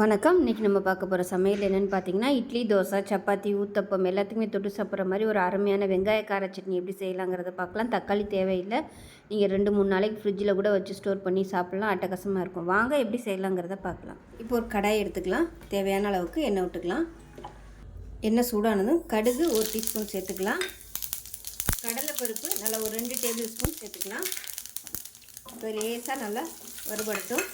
வணக்கம். இன்றைக்கி நம்ம பார்க்க போகிற சமையல் என்னென்னு பார்த்தீங்கன்னா, இட்லி, தோசை, சப்பாத்தி, ஊத்தப்பம் எல்லாத்துக்குமே தொட்டு சாப்பிட்ற மாதிரி ஒரு அருமையான வெங்காய கார சட்னி எப்படி செய்யலாங்கிறத பார்க்கலாம். தக்காளி தேவையில்லை. நீங்கள் 2-3 நாளைக்கு ஃப்ரிட்ஜில் கூட வச்சு ஸ்டோர் பண்ணி சாப்பிட்லாம். அட்டகாசமாக இருக்கும். வாங்க எப்படி செய்யலாங்கிறத பார்க்கலாம். இப்போ ஒரு கடாய் எடுத்துக்கலாம். தேவையான அளவுக்கு எண்ணெய் விட்டுக்கலாம். எண்ணெய் சூடானதும் கடுகு 1 டீஸ்பூன் சேர்த்துக்கலாம். கடலைப்பருப்பு நல்லா ஒரு 2 டேபிள் ஸ்பூன் சேர்த்துக்கலாம். இப்போ லேசாக நல்லா வறுபடட்டும்.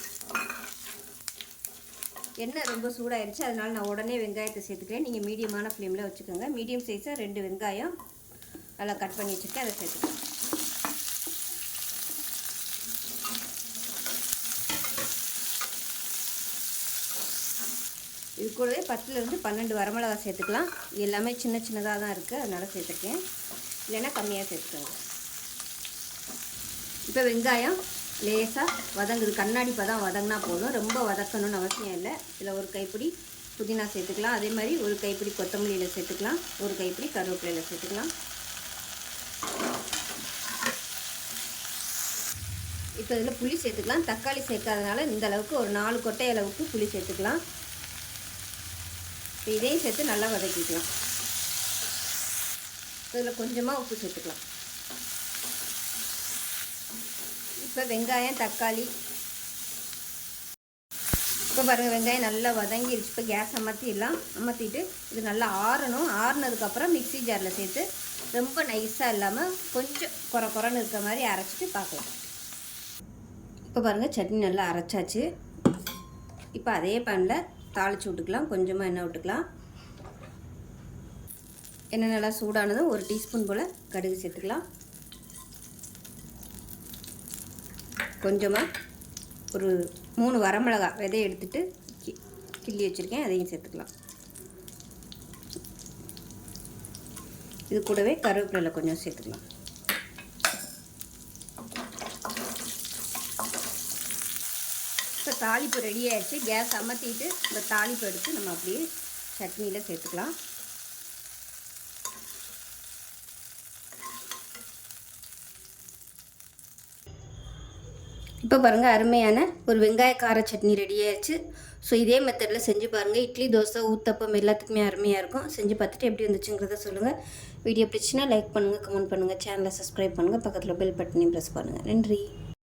எண்ணெய் ரொம்ப சூடாயிருச்சு, அதனால் நான் உடனே வெங்காயத்தை சேர்த்துக்கிறேன். நீங்கள் மீடியமான ஃப்ளேமில் வச்சுக்கோங்க. மீடியம் சைஸாக 2 வெங்காயம் நல்லா கட் பண்ணி வச்சுருக்கேன், அதை சேர்த்துக்கலாம். இது கூடவே 10லேருந்து 12 வரமிளகா சேர்த்துக்கலாம். இது எல்லாமே சின்ன சின்னதாக தான் இருக்குது, அதனால் சேர்த்துருக்கேன். இல்லைன்னா கம்மியாக சேர்த்துக்கோங்க. இப்போ வெங்காயம் லேசாக வதங்குது, கண்ணாடி பதம் வதங்கினா போதும், ரொம்ப வதக்கணும்னு அவசியம் இல்லை. இதில் ஒரு கைப்பிடி புதினா சேர்த்துக்கலாம். அதே மாதிரி ஒரு கைப்பிடி கொத்தமல்லியில் சேர்த்துக்கலாம். ஒரு கைப்பிடி கருவேப்பிலையில் சேர்த்துக்கலாம். இப்போ இதில் புளி சேர்த்துக்கலாம். தக்காளி சேர்க்காதனால இந்த அளவுக்கு ஒரு 4 கொட்டை அளவுக்கு புளி சேர்த்துக்கலாம். இப்போ இதையும் சேர்த்து நல்லா வதக்கிக்கலாம். இதில் கொஞ்சமாக உப்பு சேர்த்துக்கலாம். இப்போ வெங்காயம், தக்காளி இப்போ பாருங்கள், வெங்காயம் நல்லா வதங்கிடுச்சு. இப்போ கேஸ் அமர்த்திட்டு இது நல்லா ஆறணும். ஆறுனதுக்கப்புறம் மிக்ஸி ஜாரில் சேர்த்து ரொம்ப நைஸாக இல்லாமல் கொஞ்சம் குறைன்னு இருக்கிற மாதிரி அரைச்சிட்டு பார்க்கலாம். இப்போ பாருங்கள், சட்னி நல்லா அரைச்சாச்சு. இப்போ அதே பேனில் தாளித்து விட்டுக்கலாம். கொஞ்சமாக எண்ணெய் விட்டுக்கலாம். எண்ணெய் நல்லா சூடானதும் 1 டீஸ்பூன் போல் கடுகு சேர்த்துக்கலாம். கொஞ்சமாக ஒரு 3 வரமிளகா விதையை எடுத்துகிட்டு கிள்ளி வச்சுருக்கேன், அதையும் சேர்த்துக்கலாம். இது கூடவே கருவேப்பிலை கொஞ்சம் சேர்த்துக்கலாம். இப்போ தாளிப்பு ரெடி ஆகிடுச்சு. கேஸ் அமர்த்திட்டு இந்த தாளிப்பு எடுத்து நம்ம அப்படியே சட்னியில் சேர்த்துக்கலாம். இப்போ பாருங்கள், அருமையான ஒரு வெங்காய கார சட்னி ரெடி ஆயிடுச்சு. ஸோ இதே மெத்தடில் செஞ்சு பாருங்கள். இட்லி, தோசை, ஊத்தப்பம் எல்லாத்துக்குமே அருமையாக இருக்கும். செஞ்சு பார்த்துட்டு எப்படி வந்துச்சுங்கிறத சொல்லுங்கள். வீடியோ பிடிச்சின்னா லைக் பண்ணுங்கள், கமெண்ட் பண்ணுங்கள், சேனலை சப்ஸ்கிரைப் பண்ணுங்கள், பக்கத்தில் பெல் பட்டனையும் ப்ரெஸ் பண்ணுங்கள். நன்றி.